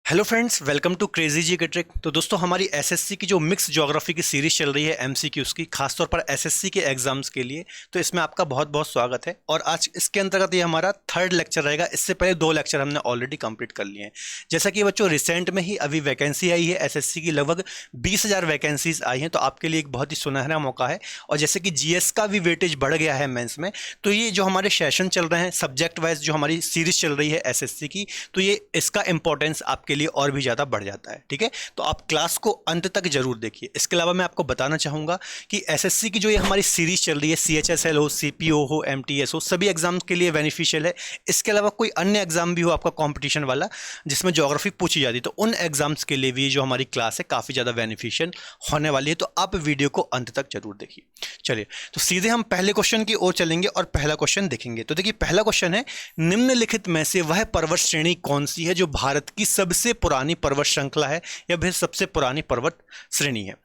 Hello friends, welcome to crazy G K trick. तो दोस्तों, हमारी एसएससी की जो मिक्स ज्योग्राफी की सीरीज चल रही है एमसीक्यूज की, खासतौर पर एसएससी के एग्जाम्स के लिए, तो इसमें आपका बहुत बहुत स्वागत है। और आज इसके अंतर्गत ये हमारा थर्ड लेक्चर रहेगा। इससे पहले दो लेक्चर हमने ऑलरेडी कंप्लीट कर लिए हैं। जैसा कि बच्चों, रिसेंट में ही अभी वैकेंसी आई है एसएससी की, लगभग 20,000 वैकेंसीज आई हैं। तो आपके लिए एक बहुत ही सुनहरा मौका है। और जैसे कि जीएस का भी वेटेज बढ़ गया है मेंस में, तो ये जो हमारे सेशन चल रहे हैं सब्जेक्ट वाइज, जो हमारी सीरीज चल रही है एसएससी की, तो ये इसका इंपॉर्टेंस आपके लिए और भी ज़्यादा बढ़ जाता है। ठीक है, तो आप क्लास को अंत तक जरूर देखिए। इसके अलावा मैं आपको बताना चाहूँगा कि एसएससी की जो ये हमारी सीरीज चल रही है, सीएचएसएल हो, सीपीओ हो, एमटीएस हो, सभी एग्जाम के लिए बेनिफिशियल है। इसके अलावा कोई अन्य एग्जाम भी हो आपका कॉम्पिटिशन वाला जिसमें ज्योग्राफी पूछी जाती है, तो उन एग्जाम्स के लिए भी जो हमारी क्लास है काफ़ी ज़्यादा बेनिफिशियल होने वाली है। तो आप वीडियो को अंत तक जरूर देखिए। चलिए, तो सीधे हम पहले क्वेश्चन की ओर चलेंगे और पहला क्वेश्चन देखेंगे। तो देखिए, पहला क्वेश्चन है, निम्नलिखित में से वह पर्वत श्रेणी कौन सी है जो भारत की सबसे पुरानी पर्वत श्रृंखला है या फिर सबसे पुरानी पर्वत श्रेणी है?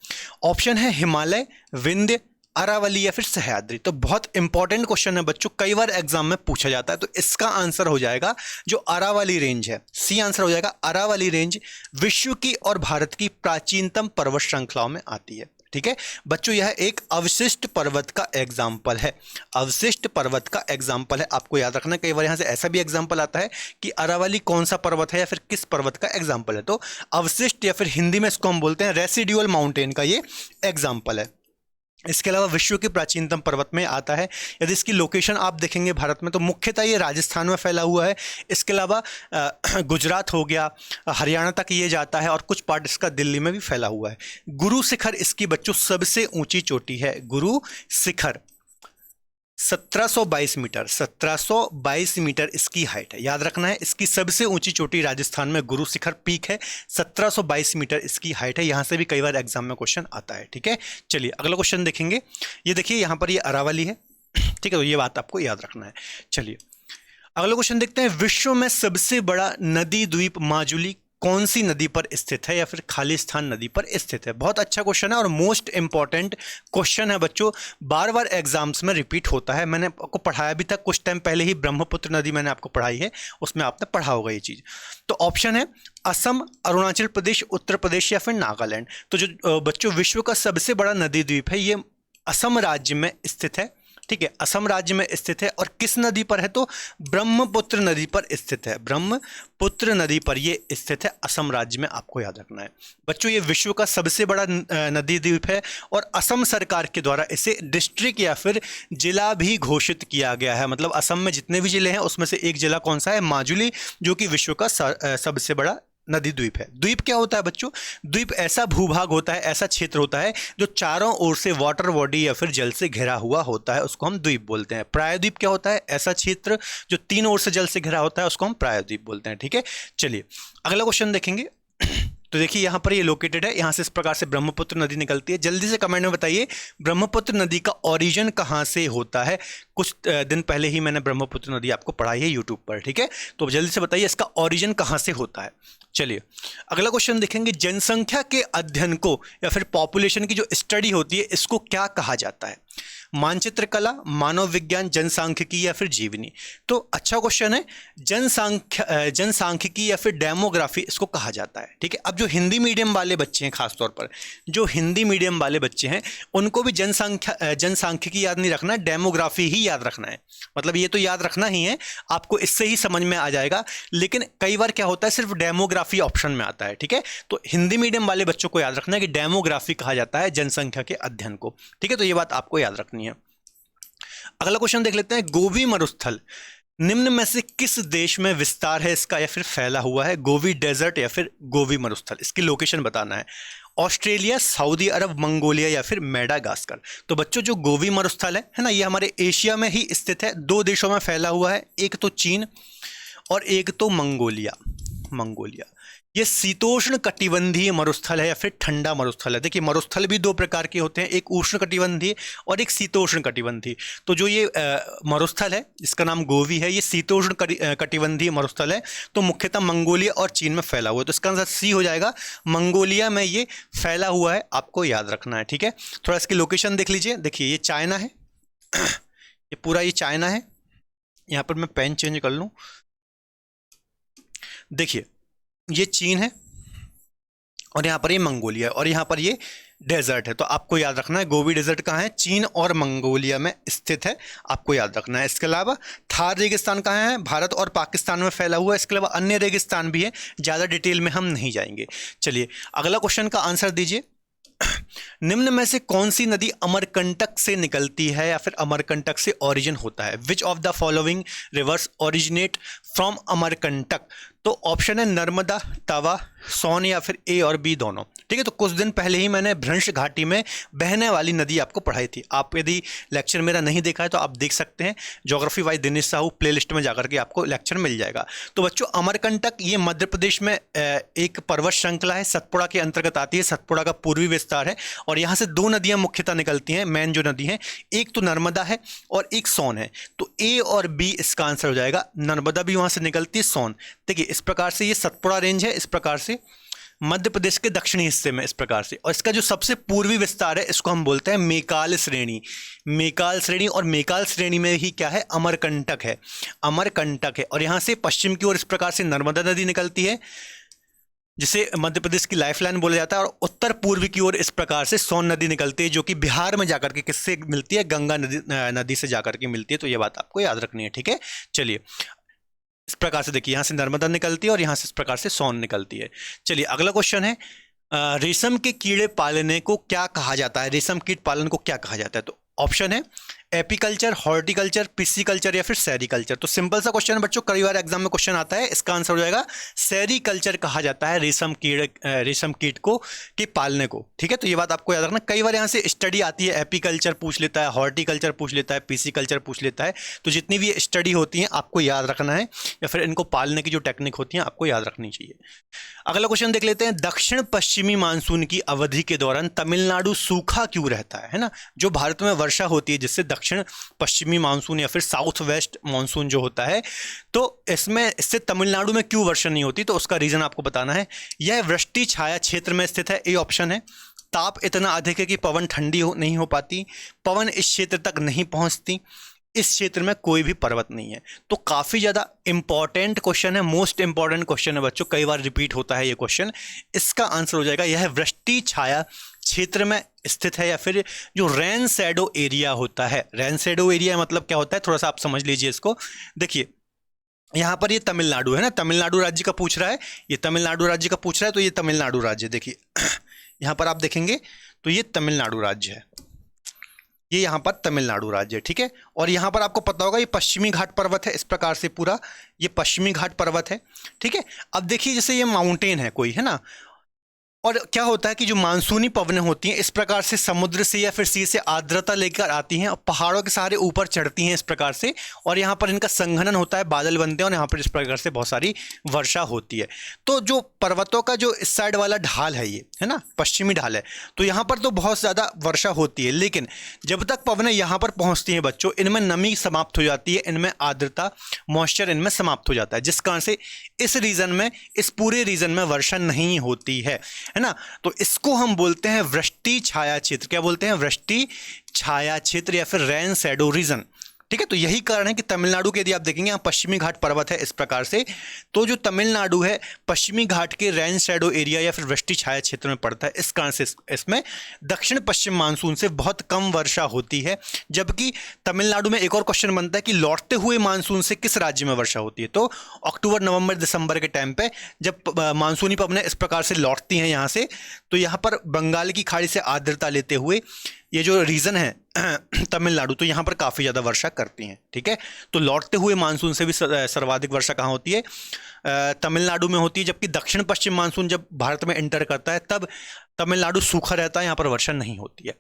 ऑप्शन है हिमालय, विंध्य, अरावली या फिर सह्याद्री। तो बहुत इंपॉर्टेंट क्वेश्चन है बच्चों, कई बार एग्जाम में पूछा जाता है। तो इसका आंसर हो जाएगा जो अरावली रेंज है, सी आंसर हो जाएगा। अरावली रेंज विश्व की और भारत की प्राचीनतम पर्वत श्रृंखलाओं में आती है। ठीक है बच्चों, यह एक अवशिष्ट पर्वत का एग्जाम्पल है। अवशिष्ट पर्वत का एग्जाम्पल है, आपको याद रखना। कई बार यहां से ऐसा भी एग्जाम्पल आता है कि अरावली कौन सा पर्वत है या फिर किस पर्वत का एग्जाम्पल है। तो अवशिष्ट या फिर हिंदी में इसको हम बोलते हैं रेसिड्यूअल माउंटेन का ये एग्जाम्पल है। इसके अलावा विश्व की प्राचीनतम पर्वत में आता है। यदि इसकी लोकेशन आप देखेंगे भारत में, तो मुख्यतः ये राजस्थान में फैला हुआ है। इसके अलावा गुजरात हो गया, हरियाणा तक ये जाता है और कुछ पार्ट इसका दिल्ली में भी फैला हुआ है। गुरु शिखर इसकी बच्चों सबसे ऊंची चोटी है। गुरु शिखर 1722 मीटर, 1722 मीटर इसकी हाइट है। याद रखना है, इसकी सबसे ऊंची चोटी राजस्थान में गुरु शिखर पीक है। 1722 मीटर इसकी हाइट है। यहां से भी कई बार एग्जाम में क्वेश्चन आता है। ठीक है, चलिए अगला क्वेश्चन देखेंगे। ये देखिए, यहां पर ये अरावली है। ठीक है, तो ये बात आपको याद रखना है। चलिए अगला क्वेश्चन देखते हैं। विश्व में सबसे बड़ा नदी द्वीप माजुली कौन सी नदी पर स्थित है या फिर खालिस्तान नदी पर स्थित है? बहुत अच्छा क्वेश्चन है और मोस्ट इंपॉर्टेंट क्वेश्चन है बच्चों। बार बार एग्जाम्स में रिपीट होता है। मैंने आपको पढ़ाया भी था कुछ टाइम पहले ही, ब्रह्मपुत्र नदी मैंने आपको पढ़ाई है, उसमें आपने पढ़ा होगा ये चीज। तो ऑप्शन है असम, अरुणाचल प्रदेश, उत्तर प्रदेश या फिर नागालैंड। तो जो बच्चों विश्व का सबसे बड़ा नदी द्वीप है, ये असम राज्य में स्थित है। ठीक है, असम राज्य में स्थित है। और किस नदी पर है? तो ब्रह्मपुत्र नदी पर स्थित है। ब्रह्मपुत्र नदी पर ये स्थित है, असम राज्य में, आपको याद रखना है बच्चों। ये विश्व का सबसे बड़ा नदी द्वीप है और असम सरकार के द्वारा इसे डिस्ट्रिक्ट या फिर जिला भी घोषित किया गया है। मतलब असम में जितने भी जिले हैं उसमें से एक जिला कौन सा है? माजुली, जो कि विश्व का सबसे बड़ा नदी द्वीप है। द्वीप क्या होता है बच्चों? द्वीप ऐसा भूभाग होता है, ऐसा क्षेत्र होता है जो चारों ओर से वाटर बॉडी या फिर जल से घिरा हुआ होता है, उसको हम द्वीप बोलते हैं। प्रायद्वीप क्या होता है? ऐसा क्षेत्र जो तीनों ओर से जल से घिरा होता है, उसको हम प्रायद्वीप बोलते हैं। ठीक है, चलिए अगला क्वेश्चन देखेंगे। तो देखिए, यहां पर ये लोकेटेड है, यहां से इस प्रकार से ब्रह्मपुत्र नदी निकलती है। जल्दी से कमेंट में बताइए, ब्रह्मपुत्र नदी का ओरिजिन कहां से होता है? कुछ दिन पहले ही मैंने ब्रह्मपुत्र नदी आपको पढ़ाई है यूट्यूब पर। ठीक है, तो जल्दी से बताइए इसका ओरिजिन कहां से होता है। चलिए अगला क्वेश्चन देखेंगे। जनसंख्या के अध्ययन को या फिर पॉपुलेशन की जो स्टडी होती है, इसको क्या कहा जाता है? मानचित्र कला, मानव विज्ञान, जनसांख्यिकी या फिर जीवनी? तो अच्छा क्वेश्चन है। जनसांख्यिकी या फिर डेमोग्राफी इसको कहा जाता है। ठीक है, अब जो हिंदी मीडियम वाले बच्चे हैं, खासतौर पर जो हिंदी मीडियम वाले बच्चे हैं, उनको भी जनसांख्यिकी याद नहीं रखना, डेमोग्राफी ही याद रखना है। मतलब ये तो याद रखना ही है, आपको इससे ही समझ में आ जाएगा। लेकिन कई बार क्या होता है, सिर्फ डेमोग्राफी ऑप्शन में आता है। ठीक है, तो हिंदी मीडियम वाले बच्चों को याद रखना है कि डेमोग्राफी कहा जाता है जनसंख्या के अध्ययन को। ठीक है, तो ये बात आपको याद रखनी है। अगला क्वेश्चन देख लेते हैं। गोबी मरुस्थल निम्न में से किस देश में विस्तार है इसका या फिर फैला हुआ है? गोबी डेजर्ट या फिर गोबी मरुस्थल, इसकी लोकेशन बताना है। ऑस्ट्रेलिया, सऊदी अरब, मंगोलिया या फिर मेडागास्कर। तो बच्चों, जो गोबी मरुस्थल है ना, ये हमारे एशिया में ही स्थित है। दो देशों में फैला हुआ है, एक तो चीन और एक तो मंगोलिया। मंगोलिया ये शीतोष्ण कटिबंधीय मरुस्थल है या फिर ठंडा मरुस्थल है? देखिए, मरुस्थल भी दो प्रकार के होते हैं, एक उष्ण कटिबंधीय और एक शीतोष्ण कटिबंधीय। तो जो ये मरुस्थल है, इसका नाम गोबी है, ये शीतोष्ण कटिबंधीय मरुस्थल है। तो मुख्यतः मंगोलिया और चीन में फैला हुआ है। तो इसका आंसर सी हो जाएगा, मंगोलिया में ये फैला हुआ है, आपको याद रखना है। ठीक है, थोड़ा इसकी लोकेशन देख लीजिए। देखिए, ये चाइना है, ये पूरा ये चाइना है। यहाँ पर मैं पेन चेंज कर लूँ। देखिए, ये चीन है, और यहाँ पर ये मंगोलिया है, और यहाँ पर ये डेजर्ट है। तो आपको याद रखना है गोबी डेजर्ट कहाँ है, चीन और मंगोलिया में स्थित है, आपको याद रखना है। इसके अलावा थार रेगिस्तान कहाँ है, भारत और पाकिस्तान में फैला हुआ है। इसके अलावा अन्य रेगिस्तान भी है, ज़्यादा डिटेल में हम नहीं जाएंगे। चलिए अगला क्वेश्चन का आंसर दीजिए। निम्न में से कौन सी नदी अमरकंटक से निकलती है या फिर अमरकंटक से ओरिजिन होता है? Which of the following rivers originate from Amarkantak? तो ऑप्शन है नर्मदा, तवा, सोन या फिर ए और बी दोनों। ठीक है, तो कुछ दिन पहले ही मैंने भ्रंश घाटी में बहने वाली नदी आपको पढ़ाई थी। आप यदि लेक्चर मेरा नहीं देखा है तो आप देख सकते हैं, geography bye Dinesh Sahu playlist में जाकर के आपको लेक्चर मिल जाएगा। तो बच्चों अमरकंटक ये मध्य प्रदेश में एक पर्वत श्रृंखला है, सतपुड़ा के अंतर्गत आती है। सतपुड़ा का पूर्वी विस्तार है, और यहाँ से दो नदियाँ मुख्यतः निकलती हैं, मेन जो नदी है, एक तो नर्मदा है और एक सोन है। तो ए और बी इसका आंसर हो जाएगा। नर्मदा भी वहाँ से निकलती है, सोन। देखिए इस प्रकार से ये सतपुड़ा रेंज है, इस प्रकार से मध्य प्रदेश के दक्षिणी हिस्से में, इस प्रकार से। और इसका जो सबसे पूर्वी विस्तार है इसको हम बोलते हैं मेकाल श्रेणी। मेकाल श्रेणी, और मेकाल श्रेणी में ही क्या है, अमरकंटक है, अमरकंटक है। और यहाँ से पश्चिम की ओर इस प्रकार से नर्मदा नदी निकलती है, जिसे मध्य प्रदेश की लाइफलाइन बोला जाता है। और उत्तर पूर्वी की ओर इस प्रकार से सोन नदी निकलती है, जो कि बिहार में जाकर के किससे मिलती है, गंगा नदी से जाकर के मिलती है। तो ये बात आपको याद रखनी है, ठीक है। चलिए इस प्रकार से देखिए, यहाँ से नर्मदा निकलती है और यहाँ से इस प्रकार से सोन निकलती है। चलिए अगला क्वेश्चन है, रेशम के कीड़े पालने को क्या कहा जाता है? रेशम कीट पालन को क्या कहा जाता है? तो ऑप्शन है एपीकल्चर, हॉर्टिकल्चर, पिस्सीकल्चर या फिर सेरीकल्चर। तो सिंपल सा क्वेश्चन है बच्चों, कई बार एग्जाम में क्वेश्चन आता है। इसका आंसर हो जाएगा सेरीकल्चर कहा जाता है रेशम कीट को के पालने को। ठीक है, तो ये बात आपको याद रखना। कई बार यहाँ से स्टडी आती है, एपीकल्चर पूछ लेता है, हॉर्टिकल्चर पूछ लेता है, पिस्सीकल्चर पूछ लेता है। तो जितनी भी स्टडी होती हैं आपको याद रखना है, या फिर इनको पालने की जो टेक्निक होती है आपको याद रखनी चाहिए। अगला क्वेश्चन देख लेते हैं, दक्षिण पश्चिमी मानसून की अवधि के दौरान तमिलनाडु सूखा क्यों रहता है ना? जो भारत में वर्षा होती है, जिससे दक्षिण पश्चिमी मानसून या फिर साउथ वेस्ट मानसून जो होता है, तो इससे तमिलनाडु में क्यों वर्षा नहीं होती? तो उसका रीजन आपको बताना है। यह वृष्टि छाया क्षेत्र में स्थित है, ए ऑप्शन है। ताप इतना अधिक है कि पवन ठंडी नहीं हो पाती, पवन इस क्षेत्र तक नहीं पहुंचती, इस क्षेत्र में कोई भी पर्वत नहीं है। तो काफ़ी ज़्यादा इंपॉर्टेंट क्वेश्चन है, मोस्ट इंपॉर्टेंट क्वेश्चन है बच्चों, कई बार रिपीट होता है ये क्वेश्चन। इसका आंसर हो जाएगा, यह वृष्टि छाया क्षेत्र में स्थित है, या फिर जो रेन शैडो एरिया होता है। रेन शैडो एरिया मतलब क्या होता है, थोड़ा सा आप समझ लीजिए इसको। देखिए यहाँ पर ये तमिलनाडु है ना, तमिलनाडु राज्य का पूछ रहा है, ये तमिलनाडु राज्य का पूछ रहा है, तो ये तमिलनाडु राज्य। देखिए यहाँ पर आप देखेंगे तो ये तमिलनाडु राज्य है, ये यहाँ पर तमिलनाडु राज्य है। ठीक है, और यहाँ पर आपको पता होगा ये पश्चिमी घाट पर्वत है, इस प्रकार से पूरा ये पश्चिमी घाट पर्वत है। ठीक है, अब देखिए जैसे ये माउंटेन है कोई, है ना, और क्या होता है कि जो मानसूनी पवनें होती हैं इस प्रकार से समुद्र से या फिर सी से आर्द्रता लेकर आती हैं और पहाड़ों के सहारे ऊपर चढ़ती हैं इस प्रकार से, और यहाँ पर इनका संघनन होता है, बादल बनते हैं, और यहाँ पर इस प्रकार से बहुत सारी वर्षा होती है। तो जो पर्वतों का जो इस साइड वाला ढाल है, ये है ना पश्चिमी ढाल है, तो यहाँ पर तो बहुत ज़्यादा वर्षा होती है। लेकिन जब तक पवनें यहाँ पर पहुँचती हैं बच्चों, इनमें नमी समाप्त हो जाती है, इनमें आर्द्रता, मॉइस्चर इनमें समाप्त हो जाता है, जिस कारण से इस रीजन में, इस पूरे रीजन में वर्षा नहीं होती है ना। तो इसको हम बोलते हैं वृष्टि छाया क्षेत्र। क्या बोलते हैं? वृष्टि छाया क्षेत्र या फिर रेन शैडो रीजन। ठीक है, तो यही कारण है कि तमिलनाडु के यदि आप देखेंगे यहाँ पश्चिमी घाट पर्वत है इस प्रकार से, तो जो तमिलनाडु है पश्चिमी घाट के रेन शैडो एरिया या फिर वृष्टि छाया क्षेत्र में पड़ता है। इस कारण से इसमें दक्षिण पश्चिम मानसून से बहुत कम वर्षा होती है। जबकि तमिलनाडु में एक और क्वेश्चन बनता है कि लौटते हुए मानसून से किस राज्य में वर्षा होती है? तो अक्टूबर, नवंबर, दिसंबर के टाइम पे जब मानसूनी पवनें इस प्रकार से लौटती हैं यहाँ से, तो यहाँ पर बंगाल की खाड़ी से आर्द्रता लेते हुए ये जो रीजन है तमिलनाडु, तो यहाँ पर काफ़ी ज़्यादा वर्षा करती हैं। ठीक है, तो लौटते हुए मानसून से भी सर्वाधिक वर्षा कहाँ होती है? तमिलनाडु में होती है। जबकि दक्षिण पश्चिम मानसून जब भारत में एंटर करता है तब तमिलनाडु सूखा रहता है, यहाँ पर वर्षा नहीं होती है।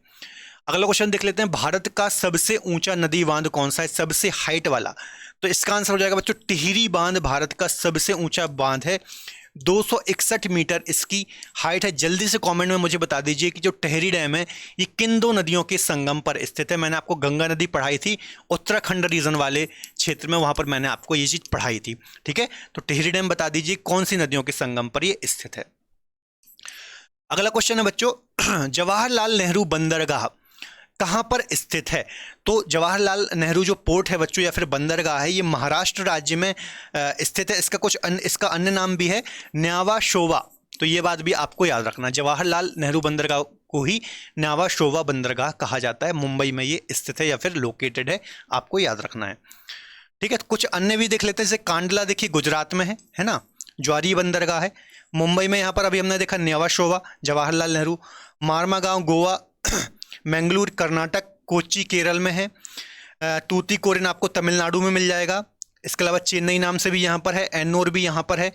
अगला क्वेश्चन देख लेते हैं, भारत का सबसे ऊंचा नदी बांध कौन सा है? सबसे हाइट वाला, तो इसका आंसर हो जाएगा बच्चों टिहरी बांध भारत का सबसे ऊंचा बांध है, 261 मीटर इसकी हाइट है। जल्दी से कमेंट में मुझे बता दीजिए कि जो टिहरी डैम है ये किन दो नदियों के संगम पर स्थित है। मैंने आपको गंगा नदी पढ़ाई थी उत्तराखंड रीजन वाले क्षेत्र में, वहां पर मैंने आपको ये चीज़ पढ़ाई थी। ठीक है, तो टिहरी डैम बता दीजिए कौन सी नदियों के संगम पर ये स्थित है। अगला क्वेश्चन है बच्चों, जवाहरलाल नेहरू बंदरगाह कहाँ पर स्थित है? तो जवाहरलाल नेहरू जो पोर्ट है बच्चों या फिर बंदरगाह है, ये महाराष्ट्र राज्य में स्थित है। इसका अन्य नाम भी है न्यावा शोवा। तो ये बात भी आपको याद रखना, जवाहरलाल नेहरू बंदरगाह को ही न्यावा शोवा बंदरगाह कहा जाता है। मुंबई में ये स्थित है या फिर लोकेटेड है, आपको याद रखना है। ठीक है, तो कुछ अन्य भी देख लेते हैं, जैसे कांडला देखिए गुजरात में है ना, ज्वारी बंदरगाह है। मुंबई में यहाँ पर अभी हमने देखा न्यावा शोवा, जवाहरलाल नेहरू। मारमागांव गोवा, मैंगलोर कर्नाटक, कोच्चि केरल में है। तूतीकोरिन आपको तमिलनाडु में मिल जाएगा। इसके अलावा चेन्नई नाम से भी यहाँ पर है, एन्नोर भी यहाँ पर है।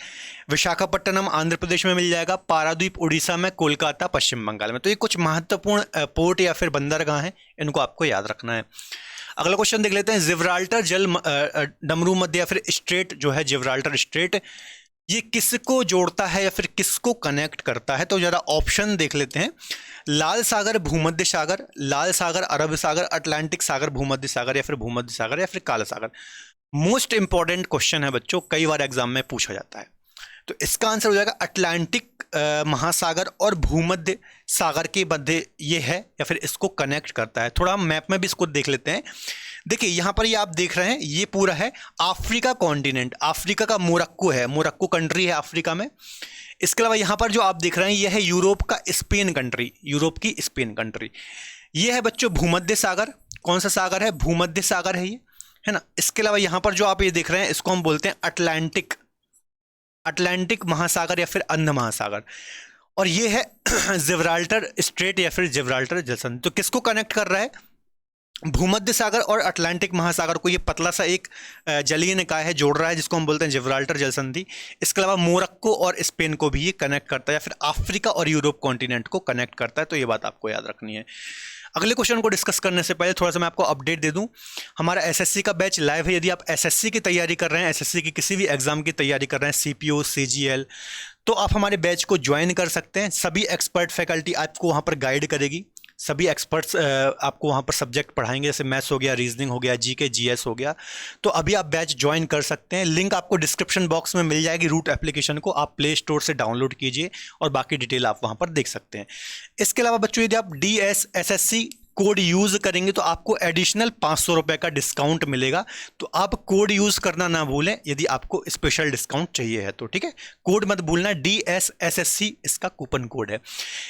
विशाखापट्टनम आंध्र प्रदेश में मिल जाएगा, पारादीप उड़ीसा में, कोलकाता पश्चिम बंगाल में। तो ये कुछ महत्वपूर्ण पोर्ट या फिर बंदरगाह हैं, इनको आपको याद रखना है। अगला क्वेश्चन देख लेते हैं, जिब्राल्टर जल डमरू मध्य या फिर स्ट्रेट जो है जिब्राल्टर स्ट्रेट, ये किसको जोड़ता है या फिर किसको कनेक्ट करता है? तो जरा ऑप्शन देख लेते हैं, लाल सागर, भूमध्य सागर, लाल सागर, अरब सागर, अटलांटिक सागर, भूमध्य सागर, या फिर भूमध्य सागर या फिर काला सागर। मोस्ट इंपॉर्टेंट क्वेश्चन है बच्चों, कई बार एग्जाम में पूछा जाता है। तो इसका आंसर हो जाएगा अटलांटिक महासागर और भूमध्य सागर के मध्य ये है या फिर इसको कनेक्ट करता है। थोड़ा हम मैप में भी इसको देख लेते हैं। देखिए यहाँ पर ये आप देख रहे हैं, ये पूरा है अफ्रीका कॉन्टिनेंट, अफ्रीका का मोरक्को है, मोरक्को कंट्री है अफ्रीका में। इसके अलावा यहाँ पर जो आप देख रहे हैं, ये है यूरोप का स्पेन कंट्री, यूरोप की स्पेन कंट्री। ये है बच्चों भूमध्य सागर। कौन सा सागर है? भूमध्य सागर है ये, है ना। इसके अलावा यहाँ पर जो आप ये देख रहे हैं, इसको हम बोलते हैं अटलांटिक, अटलांटिक महासागर या फिर अंध महासागर। और ये है जिब्राल्टर स्ट्रेट या फिर जिब्राल्टर जलसंधि। तो किसको कनेक्ट कर रहा है? भूमध्य सागर और अटलांटिक महासागर को ये पतला सा एक जलीय निकाय है जोड़ रहा है, जिसको हम बोलते हैं जिब्राल्टर जलसंधि। इसके अलावा मोरक्को और स्पेन को भी ये कनेक्ट करता है, या फिर अफ्रीका और यूरोप कॉन्टिनेंट को कनेक्ट करता है। तो ये बात आपको याद रखनी है। अगले क्वेश्चन को डिस्कस करने से पहले थोड़ा सा मैं आपको अपडेट दे दूं, हमारा एसएससी का बैच लाइव है। यदि आप एसएससी की तैयारी कर रहे हैं, एसएससी की किसी भी एग्जाम की तैयारी कर रहे हैं, सीपीओ, सीजीएल, तो आप हमारे बैच को ज्वाइन कर सकते हैं। सभी एक्सपर्ट फैकल्टी आपको वहाँ पर गाइड करेगी, सभी एक्सपर्ट्स आपको वहाँ पर सब्जेक्ट पढ़ाएंगे, जैसे मैथ्स हो गया, रीजनिंग हो गया, जीके जीएस हो गया। तो अभी आप बैच ज्वाइन कर सकते हैं। लिंक आपको डिस्क्रिप्शन बॉक्स में मिल जाएगी। रूट एप्लीकेशन को आप प्ले स्टोर से डाउनलोड कीजिए और बाकी डिटेल आप वहाँ पर देख सकते हैं। इसके अलावा बच्चों, यदि आप DSSSC कोड यूज करेंगे तो आपको एडिशनल 500 रुपये का डिस्काउंट मिलेगा। तो आप कोड यूज करना ना भूलें यदि आपको स्पेशल डिस्काउंट चाहिए है तो, ठीक है। कोड मत भूलना, DSSSC इसका कूपन कोड है।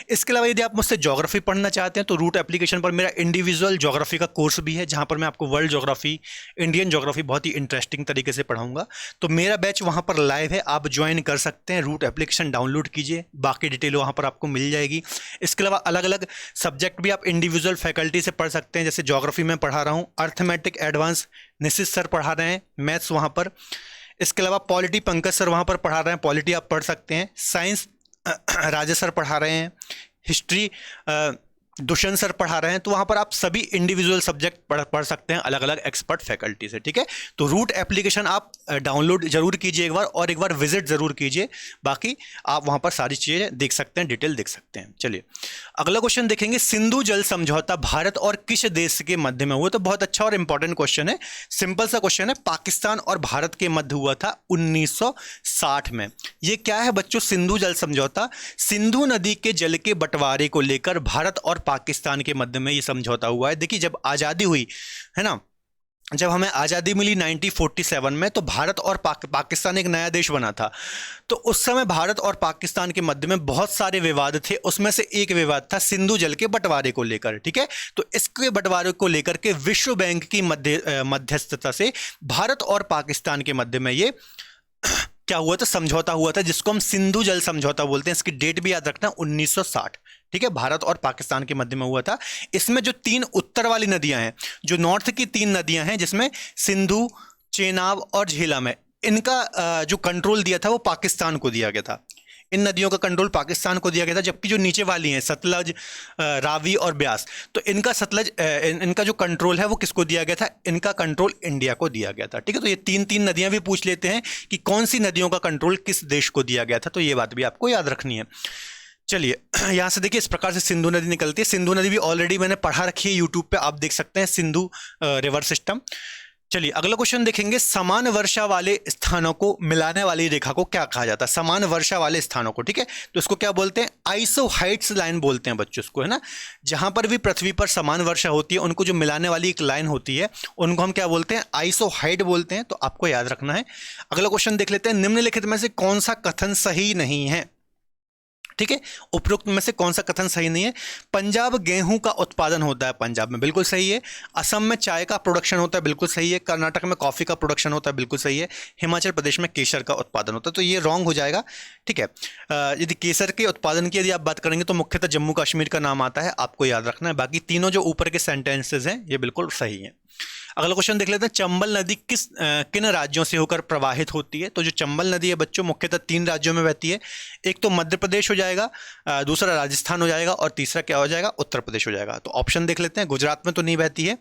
इसके अलावा यदि आप मुझसे ज्योग्राफी पढ़ना चाहते हैं तो रूट एप्लीकेशन पर मेरा इंडिविजुअल ज्योग्राफी का कोर्स भी है, जहां पर मैं आपको वर्ल्ड ज्योग्राफी, इंडियन ज्योग्राफी बहुत ही इंटरेस्टिंग तरीके से पढ़ाऊंगा। तो मेरा बैच वहां पर लाइव है, आप ज्वाइन कर सकते हैं। रूट एप्लीकेशन डाउनलोड कीजिए, बाकी डिटेल वहां पर आपको मिल जाएगी। इसके अलावा अलग अलग सब्जेक्ट भी आप इंडिविजुअल फैकल्टी से पढ़ सकते हैं। जैसे ज्योग्राफी में पढ़ा रहा हूं, अर्थमेटिक एडवांस निशित सर पढ़ा रहे हैं, मैथ्स वहां पर। इसके अलावा पॉलिटी पंकज सर वहां पर पढ़ा रहे हैं, पॉलिटी आप पढ़ सकते हैं। साइंस राजेश सर पढ़ा रहे हैं, हिस्ट्री दुष्यंत सर पढ़ा रहे हैं। तो वहां पर आप सभी इंडिविजुअल सब्जेक्ट पढ़ सकते हैं अलग अलग एक्सपर्ट फैकल्टी से, ठीक है। तो रूट एप्लीकेशन आप डाउनलोड जरूर कीजिए एक बार विजिट जरूर कीजिए। बाकी आप वहां पर सारी चीजें देख सकते हैं, डिटेल देख सकते हैं। चलिए अगला क्वेश्चन देखेंगे, सिंधु जल समझौता भारत और किस देश के मध्य में हुआ? तो बहुत अच्छा और इंपॉर्टेंट क्वेश्चन है, सिंपल सा क्वेश्चन है। पाकिस्तान और भारत के मध्य हुआ था 1960 में। ये क्या है बच्चों? सिंधु जल समझौता। सिंधु नदी के जल के बंटवारे को लेकर भारत और पाकिस्तान के मध्य में ये समझौता हुआ है। देखिए जब आज़ादी हुई है ना, जब हमें आज़ादी मिली 1947 में, तो भारत और पाकिस्तान एक नया देश बना था। तो उस समय भारत और पाकिस्तान के मध्य में बहुत सारे विवाद थे। उसमें से एक विवाद था सिंधु जल के बंटवारे को लेकर, ठीक है। तो इसके बंटवारे को लेकर के विश्व बैंक की मध्यस्थता से भारत और पाकिस्तान के मध्य में ये क्या हुआ था? समझौता हुआ था, जिसको हम सिंधु जल समझौता बोलते हैं। इसकी डेट भी याद रखना, 1960, ठीक है। भारत और पाकिस्तान के मध्य में हुआ था। इसमें जो 3 उत्तर वाली नदियां हैं, जो नॉर्थ की 3 नदियां हैं, जिसमें सिंधु, चेनाब और झेलम है, इनका जो कंट्रोल दिया था वो पाकिस्तान को दिया गया था। इन नदियों का कंट्रोल पाकिस्तान को दिया गया था। जबकि जो नीचे वाली हैं, सतलज, रावी और ब्यास, तो इनका जो कंट्रोल है वो किसको दिया गया था? इनका कंट्रोल इंडिया को दिया गया था, ठीक है। तो ये 3 नदियां भी पूछ लेते हैं कि कौन सी नदियों का कंट्रोल किस देश को दिया गया था, तो ये बात भी आपको याद रखनी है। चलिए यहाँ से देखिए, इस प्रकार से सिंधु नदी निकलती है। सिंधु नदी भी ऑलरेडी मैंने पढ़ा रखी है यूट्यूब पे, आप देख सकते हैं, सिंधु रिवर सिस्टम, चलिए अगला क्वेश्चन देखेंगे, समान वर्षा वाले स्थानों को मिलाने वाली रेखा को क्या कहा जाता है? समान वर्षा वाले स्थानों को, ठीक है, तो इसको क्या बोलते हैं? आइसोहाइड्स लाइन बोलते हैं बच्चों इसको, है ना। जहां पर भी पृथ्वी पर समान वर्षा होती है उनको जो मिलाने वाली एक लाइन होती है उनको हम क्या बोलते हैं? आइसोहाइड बोलते हैं, तो आपको याद रखना है। अगला क्वेश्चन देख लेते हैं, निम्नलिखित में से कौन सा कथन सही नहीं है? ठीक है, उपरोक्त में से कौन सा कथन सही नहीं है? पंजाब गेहूं का उत्पादन होता है पंजाब में, बिल्कुल सही है। असम में चाय का प्रोडक्शन होता है, बिल्कुल सही है। कर्नाटक में कॉफी का प्रोडक्शन होता है, बिल्कुल सही है। हिमाचल प्रदेश में केसर का उत्पादन होता है, तो ये रॉन्ग हो जाएगा। ठीक है, यदि केसर के उत्पादन की यदि आप बात करेंगे तो मुख्यतः जम्मू कश्मीर का नाम आता है, आपको याद रखना है। बाकी तीनों जो ऊपर के सेंटेंसेज हैं ये बिल्कुल सही है। अगला क्वेश्चन देख लेते हैं, चंबल नदी किन राज्यों से होकर प्रवाहित होती है? तो जो चंबल नदी है बच्चों मुख्यतः 3 राज्यों में बहती है। एक तो मध्य प्रदेश हो जाएगा, दूसरा राजस्थान हो जाएगा और तीसरा क्या हो जाएगा? उत्तर प्रदेश हो जाएगा। तो ऑप्शन देख लेते हैं, गुजरात में तो नहीं बहती है,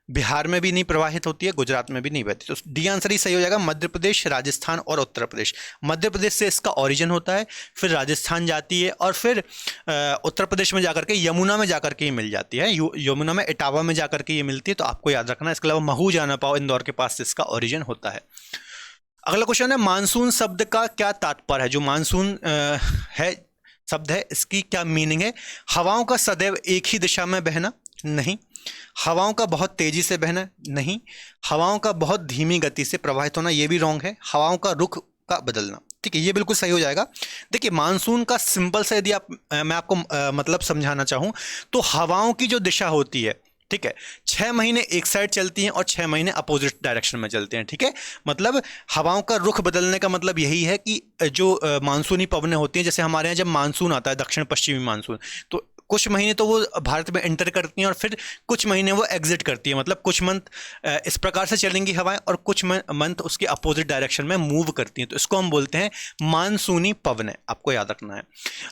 बिहार में भी नहीं प्रवाहित होती है, गुजरात में भी नहीं बहती, तो डी आंसर ही सही हो जाएगा, मध्य प्रदेश, राजस्थान और उत्तर प्रदेश। मध्य प्रदेश से इसका ओरिजिन होता है, फिर राजस्थान जाती है और फिर उत्तर प्रदेश में जाकर के यमुना में जाकर के ये मिल जाती है, यमुना में इटावा में जाकर के ये मिलती है, तो आपको याद रखना है। इसके अलावा महू जाना पाओ इंदौर के पास से इसका ओरिजिन होता है। अगला क्वेश्चन है, मानसून शब्द का क्या तात्पर्य है? जो मानसून है शब्द है इसकी क्या मीनिंग है? हवाओं का सदैव एक ही दिशा में बहना? नहीं। हवाओं का बहुत तेजी से बहना? नहीं। हवाओं का बहुत धीमी गति से प्रवाहित होना? ये भी रॉन्ग है। हवाओं का रुख का बदलना? ठीक है, ये बिल्कुल सही हो जाएगा। देखिए मानसून का सिंपल सा यदि मैं आपको मतलब समझाना चाहूँ तो हवाओं की जो दिशा होती है, ठीक है, 6 महीने एक साइड चलती हैं और 6 महीने अपोजिट डायरेक्शन में चलते हैं। ठीक है, मतलब हवाओं का रुख बदलने का मतलब यही है कि जो मानसूनी पवनें होती हैं, जैसे हमारे यहाँ जब मानसून आता है दक्षिण पश्चिमी मानसून, तो कुछ महीने तो वो भारत में एंटर करती हैं और फिर कुछ महीने वो एग्जिट करती है, मतलब कुछ मंथ इस प्रकार से चलेंगी हवाएं और कुछ मंथ उसके अपोजिट डायरेक्शन में मूव करती हैं, तो इसको हम बोलते हैं मानसूनी पवनें, आपको याद रखना है।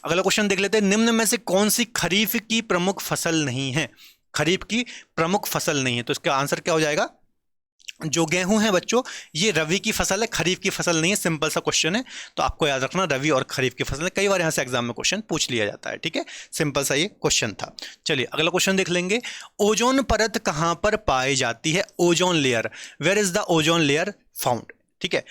अगला क्वेश्चन देख लेते हैं, निम्न में से कौन सी खरीफ की प्रमुख फसल नहीं है? खरीफ की प्रमुख फसल नहीं है, तो इसका आंसर क्या हो जाएगा? जो गेहूं है बच्चों ये रवि की फसल है, खरीफ की फसल नहीं है। सिंपल सा क्वेश्चन है, तो आपको याद रखना रवि और खरीफ की फसल है। कई बार यहां से एग्जाम में क्वेश्चन पूछ लिया जाता है। ठीक है, सिंपल सा ये क्वेश्चन था। चलिए अगला क्वेश्चन देख लेंगे, ओजोन परत कहां पर पाई जाती है? Ozone layer, where is the ozone layer found? ठीक है,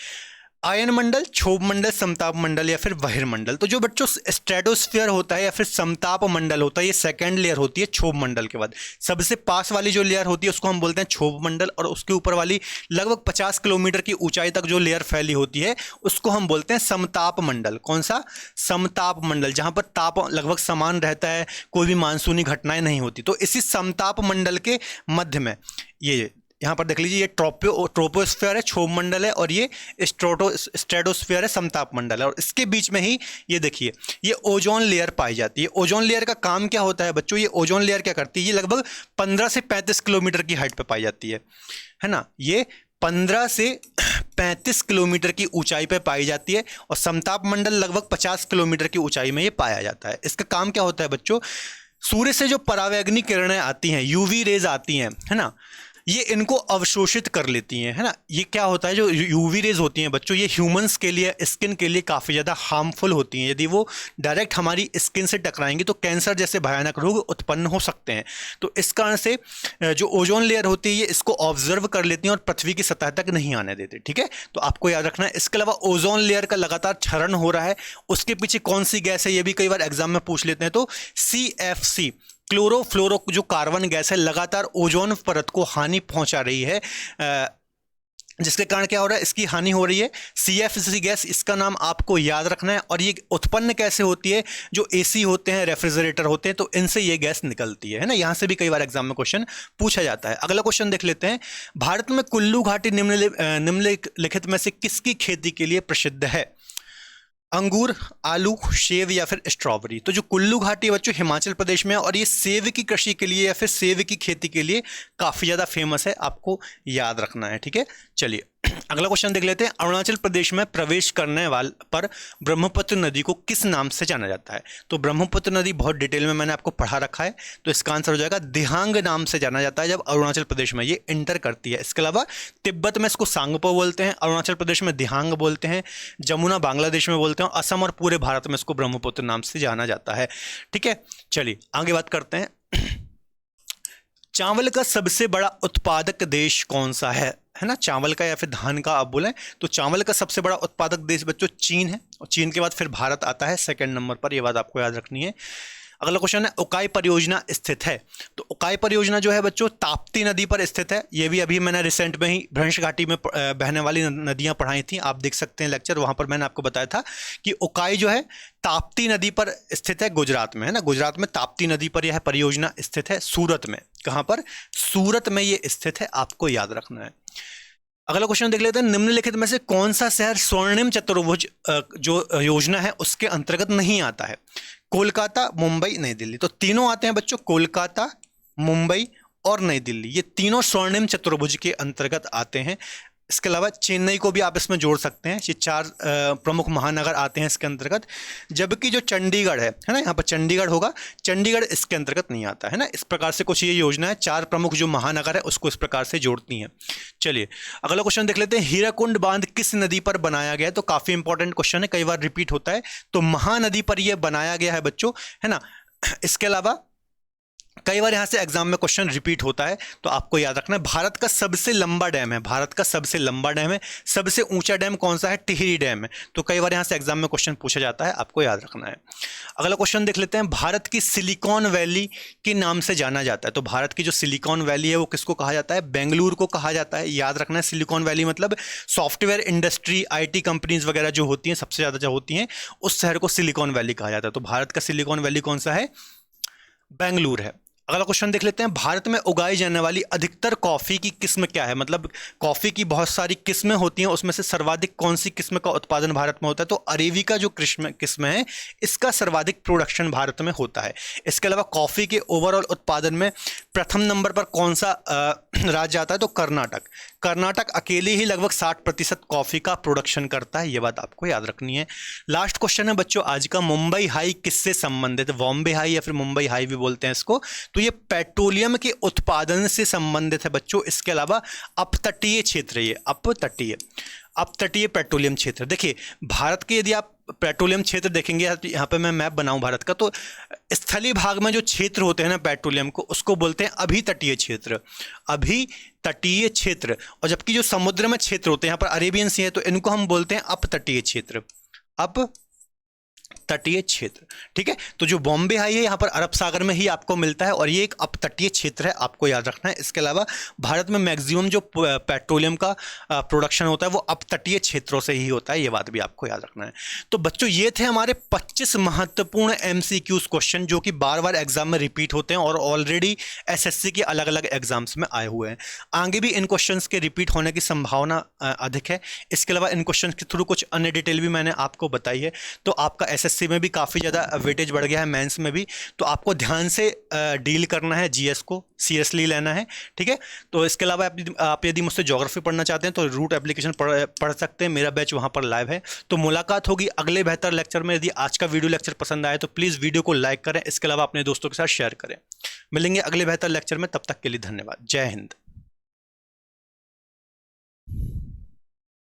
आयन मंडल, क्षोभ मंडल, समताप मंडल या फिर बहिर्मंडल? तो जो बच्चों स्ट्रेटोस्फीयर होता है या फिर समताप मंडल होता है, ये सेकंड लेयर होती है क्षोभ मंडल के बाद। सबसे पास वाली जो लेयर होती है उसको हम बोलते हैं क्षोभ मंडल, और उसके ऊपर वाली लगभग 50 किलोमीटर की ऊंचाई तक जो लेयर फैली होती है उसको हम बोलते हैं समताप मंडल। कौन सा? समताप मंडल, जहां पर ताप लगभग समान रहता है, कोई भी मानसूनी घटनाएं नहीं होती। तो इसी समताप मंडल के मध्य में ये यहाँ पर देख लीजिए, ये ट्रोपोस्फीयर है, क्षोभ मंडल है, और ये स्ट्रेटोस्फीयर है, समताप मंडल है, और इसके बीच में ही ये देखिए ये ओजोन लेयर पाई जाती है। ओजोन लेयर का काम क्या होता है बच्चों? ये ओजोन लेयर क्या करती है? ये लगभग 15 से 35 किलोमीटर की हाइट पे पाई जाती है ना। ये 15 से 35 किलोमीटर की ऊंचाई पे पाई जाती है, और समताप मंडल लगभग 50 किलोमीटर की ऊंचाई में ये पाया जाता है। इसका काम क्या होता है बच्चों? सूर्य से जो परावैंगनी किरणें आती हैं, यूवी रेज आती हैं, है ना, ये इनको अवशोषित कर लेती हैं, है ना। ये क्या होता है, जो यूवी रेज होती हैं बच्चों, ये ह्यूमंस के लिए, स्किन के लिए काफ़ी ज़्यादा हार्मफुल होती हैं। यदि वो डायरेक्ट हमारी स्किन से टकराएंगी तो कैंसर जैसे भयानक रोग उत्पन्न हो सकते हैं। तो इस कारण से जो ओजोन लेयर होती है ये इसको ऑब्जर्व कर लेती हैं और पृथ्वी की सतह तक नहीं आने देती। ठीक है, तो आपको याद रखना है। इसके अलावा ओजोन लेयर का लगातार क्षरण हो रहा है, उसके पीछे कौन सी गैस है ये भी कई बार एग्जाम में पूछ लेते हैं। तो CFC, क्लोरोफ्लोरो जो कार्बन गैस है, लगातार ओजोन परत को हानि पहुंचा रही है, जिसके कारण क्या हो रहा है? इसकी हानि हो रही है। CFC गैस, इसका नाम आपको याद रखना है। और ये उत्पन्न कैसे होती है? जो AC होते हैं, रेफ्रिजरेटर होते हैं, तो इनसे ये गैस निकलती है ना। यहां से भी कई बार एग्जाम में क्वेश्चन पूछा जाता है। अगला क्वेश्चन देख लेते हैं, भारत में कुल्लू घाटी निम्नलिखित में से किसकी खेती के लिए प्रसिद्ध है? अंगूर, आलू, सेब या फिर स्ट्रॉबेरी? तो जो कुल्लू घाटी है बच्चों हिमाचल प्रदेश में है, और ये सेब की कृषि के लिए या फिर सेब की खेती के लिए काफ़ी ज़्यादा फेमस है, आपको याद रखना है। ठीक है, चलिए अगला क्वेश्चन देख लेते हैं, अरुणाचल प्रदेश में प्रवेश करने वाले पर ब्रह्मपुत्र नदी को किस नाम से जाना जाता है? तो ब्रह्मपुत्र नदी बहुत डिटेल में मैंने आपको पढ़ा रखा है, तो इसका आंसर हो जाएगा दिहांग नाम से जाना जाता है जब अरुणाचल प्रदेश में ये इंटर करती है। इसके अलावा तिब्बत में इसको सांगपो बोलते हैं, अरुणाचल प्रदेश में दिहांग बोलते हैं, जमुना बांग्लादेश में बोलते हैं, असम और पूरे भारत में इसको ब्रह्मपुत्र नाम से जाना जाता है। ठीक है, चलिए आगे बात करते हैं। चावल का सबसे बड़ा उत्पादक देश कौन सा है है ना, चावल का या फिर धान का आप बोलें तो चावल का सबसे बड़ा उत्पादक देश बच्चों चीन है, और चीन के बाद फिर भारत आता है सेकंड नंबर पर, ये बात आपको याद रखनी है। अगला क्वेश्चन है उकाई परियोजना स्थित है, तो उकाई परियोजना जो है बच्चों ताप्ती नदी पर स्थित है। ये भी अभी मैंने रिसेंट में ही भ्रंश घाटी में बहने वाली नदियां पढ़ाई थी, आप देख सकते हैं लेक्चर, वहां पर मैंने आपको बताया था कि उकाई जो है ताप्ती नदी पर स्थित है, गुजरात में है ना, गुजरात में ताप्ती नदी पर यह परियोजना स्थित है, सूरत में। कहां पर? सूरत में ये स्थित है, आपको याद रखना है। अगला क्वेश्चन देख लेते हैं, निम्नलिखित में से कौन सा शहर स्वर्णिम चतुर्भुज जो योजना है उसके अंतर्गत नहीं आता है? कोलकाता, मुंबई, नई दिल्ली। तो तीनों आते हैं बच्चों, कोलकाता, मुंबई और नई दिल्ली, ये तीनों स्वर्णिम चतुर्भुज के अंतर्गत आते हैं। इसके अलावा चेन्नई को भी आप इसमें जोड़ सकते हैं, ये 4 प्रमुख महानगर आते हैं इसके अंतर्गत। जबकि जो चंडीगढ़ है ना, यहाँ पर चंडीगढ़ होगा, चंडीगढ़ इसके अंतर्गत नहीं आता है ना। इस प्रकार से कुछ ये योजना है, 4 प्रमुख जो महानगर है उसको इस प्रकार से जोड़ती हैं। चलिए अगला क्वेश्चन देख लेते हैं, हीराकुंड बांध किस नदी पर बनाया गया है? तो काफी इंपॉर्टेंट क्वेश्चन है, कई बार रिपीट होता है, तो महानदी पर यह बनाया गया है बच्चों, है ना। इसके अलावा कई बार यहां से एग्जाम में क्वेश्चन रिपीट होता है, तो आपको याद रखना है भारत का सबसे लंबा डैम है, भारत का सबसे लंबा डैम है। सबसे ऊंचा डैम कौन सा है? टिहरी डैम है। तो कई बार यहां से एग्जाम में क्वेश्चन पूछा जाता है, आपको याद रखना है। अगला क्वेश्चन देख लेते हैं, भारत की सिलिकॉन वैली के नाम से जाना जाता है, तो भारत की जो सिलिकॉन वैली है वो किसको कहा जाता है? बेंगलुरु को कहा जाता है, याद रखना है। सिलिकॉन वैली मतलब सॉफ्टवेयर इंडस्ट्री, IT कंपनीज वगैरह जो होती हैं, सबसे ज्यादा जो होती हैं, उस शहर को सिलिकॉन वैली कहा जाता है। तो भारत का सिलिकॉन वैली कौन सा है? बेंगलुरु है। अगला क्वेश्चन देख लेते हैं, भारत में उगाई जाने वाली अधिकतर कॉफी की किस्म क्या है? मतलब कॉफी की बहुत सारी किस्में होती हैं, उसमें से सर्वाधिक कौन सी किस्म का उत्पादन भारत में होता है? तो अरेबिका जो किस्म है इसका सर्वाधिक प्रोडक्शन भारत में होता है। इसके अलावा कॉफी के ओवरऑल उत्पादन में प्रथम नंबर पर कौन सा राज्य आता है? तो कर्नाटक। कर्नाटक अकेले ही लगभग 60% कॉफी का प्रोडक्शन करता है, ये बात आपको याद रखनी है। लास्ट क्वेश्चन है बच्चों आज का, मुंबई हाई किससे संबंधित है? बॉम्बे हाई या फिर मुंबई हाई भी बोलते हैं इसको। तो ये पेट्रोलियम के उत्पादन से संबंधित है बच्चों। इसके अलावा अपतटीय क्षेत्र, ये अपतटीय पेट्रोलियम क्षेत्र। देखिए भारत के यदि आप पेट्रोलियम क्षेत्र देखेंगे, यहाँ पे मैं मैप बनाऊं भारत का, तो स्थलीय भाग में जो क्षेत्र होते हैं ना पेट्रोलियम को, उसको बोलते हैं अभी तटीय क्षेत्र, अभी तटीय क्षेत्र। और जबकि जो समुद्र में क्षेत्र होते हैं, यहाँ पर अरेबियन सी है, तो इनको हम बोलते हैं अपतटीय क्षेत्र, अप तटीय क्षेत्र। ठीक है, तो जो बॉम्बे हाई है यहाँ पर अरब सागर में ही आपको मिलता है, और ये एक अपतटीय क्षेत्र है, आपको याद रखना है। इसके अलावा भारत में मैक्सिमम जो पेट्रोलियम का प्रोडक्शन होता है वो अपतटीय क्षेत्रों से ही होता है, ये बात भी आपको याद रखना है। तो बच्चों ये थे हमारे 25 महत्वपूर्ण MCQs क्वेश्चन जो कि बार बार एग्जाम में रिपीट होते हैं और ऑलरेडी SSC के अलग अलग एग्जाम्स में आए हुए हैं। आगे भी इन क्वेश्चन के रिपीट होने की संभावना अधिक है। इसके अलावा इन क्वेश्चन के थ्रू कुछ अन्य डिटेल भी मैंने आपको बताई है, तो आपका SSC में भी काफ़ी ज़्यादा वेटेज बढ़ गया है, मेंस में भी। तो आपको ध्यान से डील करना है, GS को सीरियसली लेना है। ठीक है, तो इसके अलावा आप यदि मुझसे ज्योग्राफी पढ़ना चाहते हैं तो रूट एप्लीकेशन पढ़ सकते हैं, मेरा बैच वहाँ पर लाइव है। तो मुलाकात होगी अगले बेहतर लेक्चर में। यदि आज का वीडियो लेक्चर पसंद आए तो प्लीज़ वीडियो को लाइक करें, इसके अलावा अपने दोस्तों के साथ शेयर करें। मिलेंगे अगले बेहतर लेक्चर में, तब तक के लिए धन्यवाद। जय हिंद।